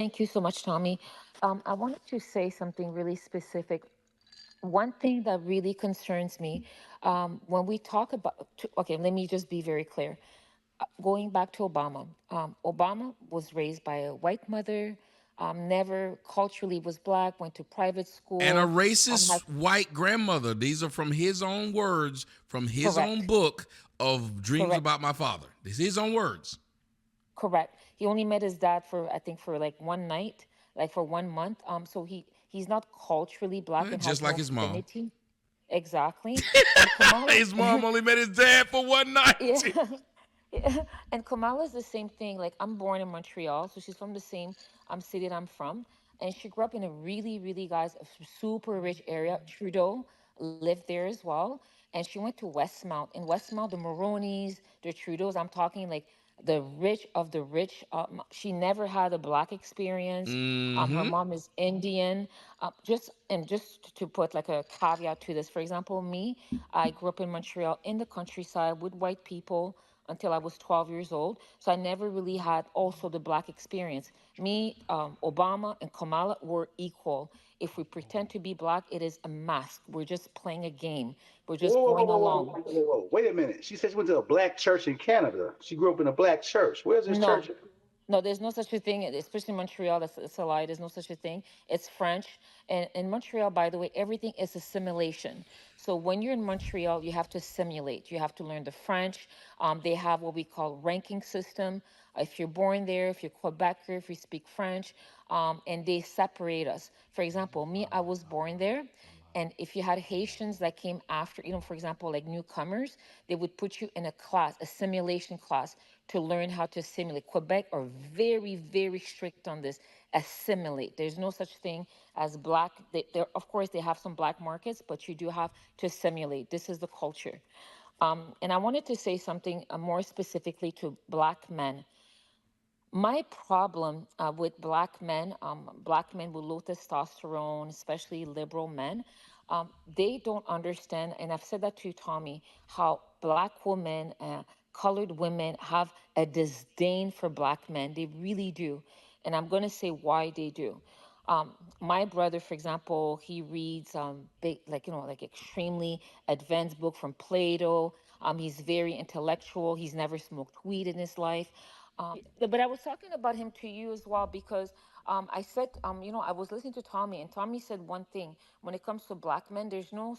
Thank you so much, Tommy. I wanted to say something really specific. One thing that really concerns me when we talk about, okay, let me just be very clear. Going back to Obama, Obama was raised by a white mother, never culturally was black, went to private And a school, racist has white grandmother. These are from his own words, from his own correct, book of Dreams correct, About My Father. This is his own words. correct. He only met his dad for I think for like one night, like for 1 month. So he's not culturally black and Just has like no his mom. affinity. Exactly. And Kamala, His mom only met his dad for one night. yeah, yeah. And Kamala's the same thing. Like I'm born in Montreal, so she's from the same city that I'm from, and she grew up in a really, really guys super rich area. Trudeau lived there as well, and she went to Westmount. In Westmount, the Maronis, the Trudeaus. I'm talking like the rich of the rich. She never had a black experience. Her Mm-hmm. mom is Indian. Just to put like a caveat to this, for example, me, I grew up in Montreal in the countryside with white people until I was 12 years old. So I never really had also the black experience. Me, Obama, and Kamala were equal. If we pretend to be black, it is a mask. We're just playing a game. We're just Whoa, whoa, going whoa, whoa, along. whoa, whoa, whoa. Wait a minute. She said she went to a black church in Canada. She grew up in a black church. Where's this church? No, no, there's no such a thing, especially in Montreal. That's a lie. There's no such a thing. It's French. And in Montreal, by the way, everything is assimilation. So when you're in Montreal, you have to assimilate. You have to learn the French. They have what we call ranking system. If you're born there, if you're Quebecer, if you speak French, and they separate us. For example, me, I was born there. And if you had Haitians that came after, for example, like newcomers, they would put you in a class, a simulation class, to learn how to assimilate. Quebec are very, very strict on this. Assimilate. There's no such thing as black. Of course, they have some black markets, but you do have to assimilate. This is the culture. And I wanted to say something more specifically to black men. My problem with black men with low testosterone, especially liberal men, they don't understand, and I've said that to Tommy, how black women, colored women have a disdain for black men. They really do. And I'm going to say why they do. My brother, for example, he reads big, like, like extremely advanced book from Plato. He's very intellectual. He's never smoked weed in his life. But I was talking about him to you as well because I said, I was listening to Tommy, and Tommy said one thing. When it comes to black men, there's no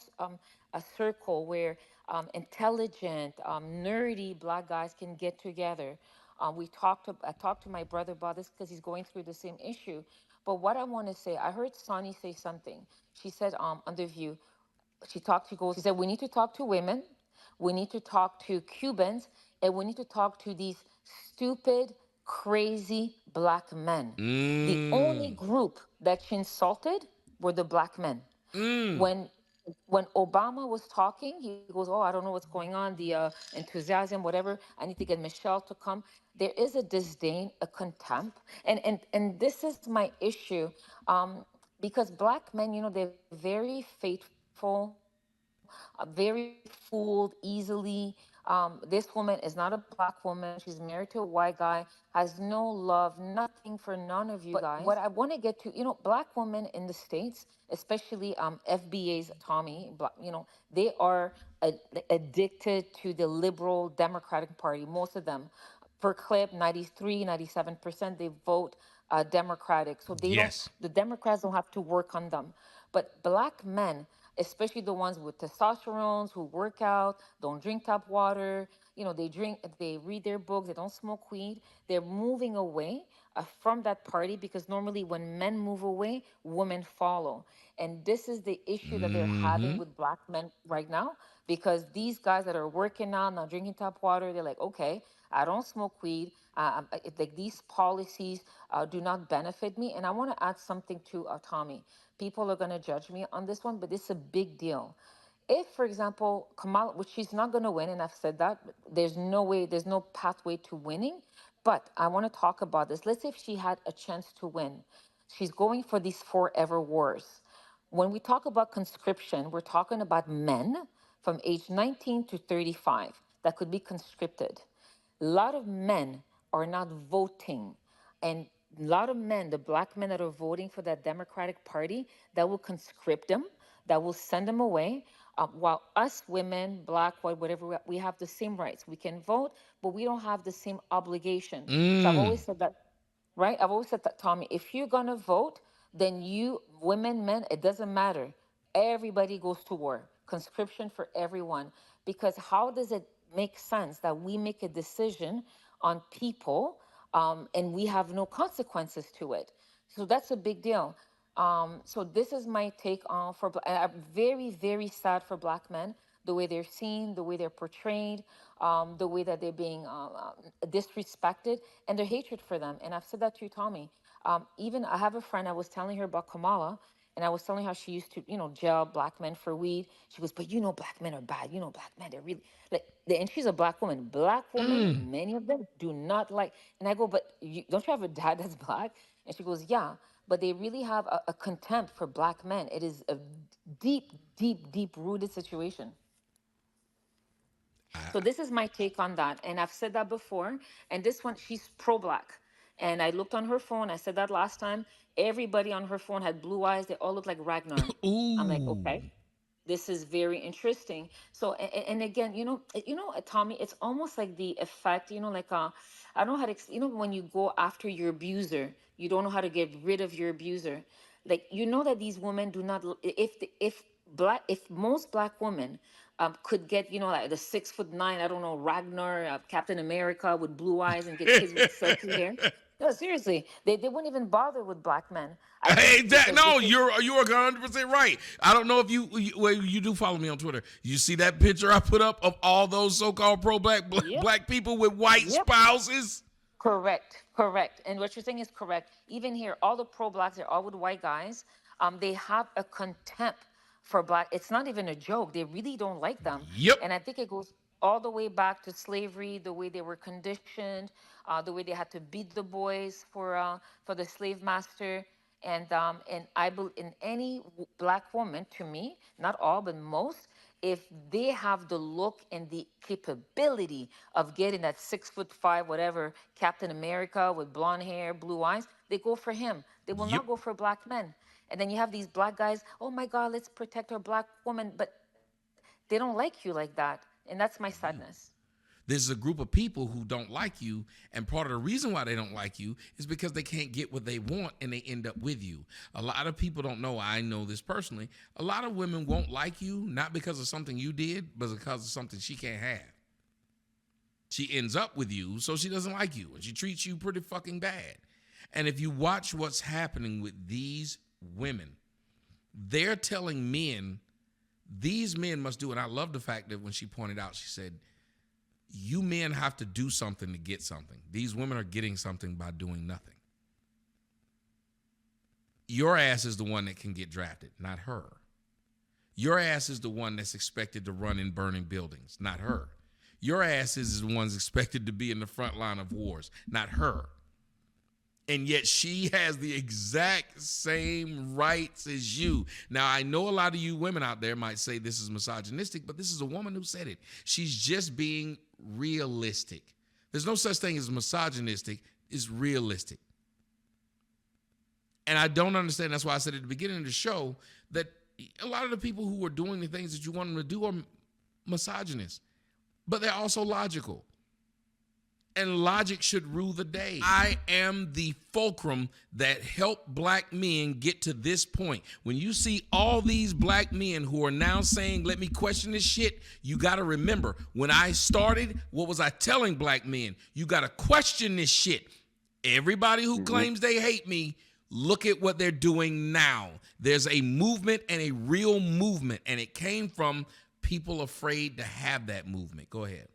a circle where intelligent, nerdy black guys can get together. I talked to my brother about this because he's going through the same issue. But what I want to say, I heard Sonny say something. She said, on the View, she said, we need to talk to women, we need to talk to Cubans, and we need to talk to these stupid, crazy black men. The only Mm. group that she insulted were the black men. Mm. When Obama was talking, he goes, "Oh, I don't know what's going on. The enthusiasm, whatever. I need to get Michelle to come." There is a disdain, a contempt, and this is my issue, because black men, they're very faithful, very fooled easily. This woman is not a black woman. She's married to a white guy, has no love, nothing for none of you guys. But what I want to get to, black women in the States, especially FBA's Tommy, they are addicted to the liberal Democratic Party, most of them. Per clip, 93, 97%, they vote Democratic. So Yes. the Democrats don't have to work on them. But black men, especially the ones with testosterones who work out, don't drink tap water, they read their books, they don't smoke weed, they're moving away from that party because normally when men move away, women follow. And this is the issue that they're having Mm-hmm. with black men right now because these guys that are working out, not drinking tap water, they're like, okay, I don't smoke weed. Like these policies do not benefit me. And I want to add something to Tommy. People are going to judge me on this one, but this is a big deal. If, for example, Kamala, which she's not going to win, and I've said that, there's no way, there's no pathway to winning. But I want to talk about this. Let's say if she had a chance to win, she's going for these forever wars. When we talk about conscription, we're talking about men from age 19 to 35 that could be conscripted. A lot of men are not voting, and a lot of men, the black men that are voting for that Democratic Party, that will conscript them, that will send them away. While us women, black, white, whatever, we have the same rights. We can vote, but we don't have the same obligation. So I've Mm. always said that, right? I've always said that, Tommy, if you're gonna vote, then you, women, men, it doesn't matter. Everybody goes to war. Conscription for everyone. Because how does it make sense that we make a decision on people, and we have no consequences to it? So that's a big deal. So this is my take on for. I'm very, very sad for black men, the way they're seen, the way they're portrayed, the way that they're being disrespected, and their hatred for them. And I've said that to you, Tommy. Even I have a friend. I was telling her about Kamala, and I was telling how she used to, jail black men for weed. She goes, but black men are bad. Black men, they're really like, and she's a black woman. Black women, Mm. many of them do not like. And I go, but don't you have a dad that's black? And she goes, yeah, but they really have a contempt for black men. It is a deep, deep, deep rooted situation. So this is my take on that. And I've said that before. And this one, she's pro-black. And I looked on her phone. I said that last time. Everybody on her phone had blue eyes. They all look like Ragnar. I'm like, Ooh. okay, this is very interesting. So and again, Tommy, it's almost like the effect, like I don't know how to when you go after your abuser, you don't know how to get rid of your abuser. Like, that these women do not if most black women could get, like the 6'9", I don't know, Ragnar, Captain America with blue eyes and get kids with silky hair. No, seriously, they wouldn't even bother with black men. I Hey, think that because no, this is. you're 100% right. I don't know if well, you do follow me on Twitter. You see that picture I put up of all those so-called pro-black Yep. black people with white Yep. spouses? Correct, correct. And what you're saying is correct. Even here, all the pro-blacks, they're all with white guys. They have a contempt for black. It's not even a joke. They really don't like them. Yep. And I think it goes all the way back to slavery, the way they were conditioned, the way they had to beat the boys for the slave master. And I believe in any black woman, to me, not all, but most, if they have the look and the capability of getting that 6'5", whatever, Captain America with blonde hair, blue eyes, they go for him. They will Yep. not go for black men. And then you have these black guys, oh my God, let's protect our black woman. But they don't like you like that. And that's my sadness. There's a group of people who don't like you, and part of the reason why they don't like you is because they can't get what they want and they end up with you. A lot of people don't know, I know this personally, a lot of women won't like you, not because of something you did, but because of something she can't have. She ends up with you, so she doesn't like you, and she treats you pretty fucking bad. And if you watch what's happening with these women, they're telling men, these men must do, and I love the fact that when she pointed out, she said, you men have to do something to get something. These women are getting something by doing nothing. Your ass is the one that can get drafted, not her. Your ass is the one that's expected to run in burning buildings, not her. Your ass is the one's expected to be in the front line of wars, not her. And yet she has the exact same rights as you. Now, I know a lot of you women out there might say this is misogynistic, but this is a woman who said it. She's just being realistic. There's no such thing as misogynistic. It's realistic. And I don't understand. That's why I said at the beginning of the show that a lot of the people who are doing the things that you want them to do are misogynists, but they're also logical. And logic should rule the day. I am the fulcrum that helped black men get to this point. When you see all these black men who are now saying, let me question this shit, you got to remember, when I started, what was I telling black men? You got to question this shit. Everybody who claims they hate me, look at what they're doing now. There's a movement and a real movement, and it came from people afraid to have that movement. Go ahead.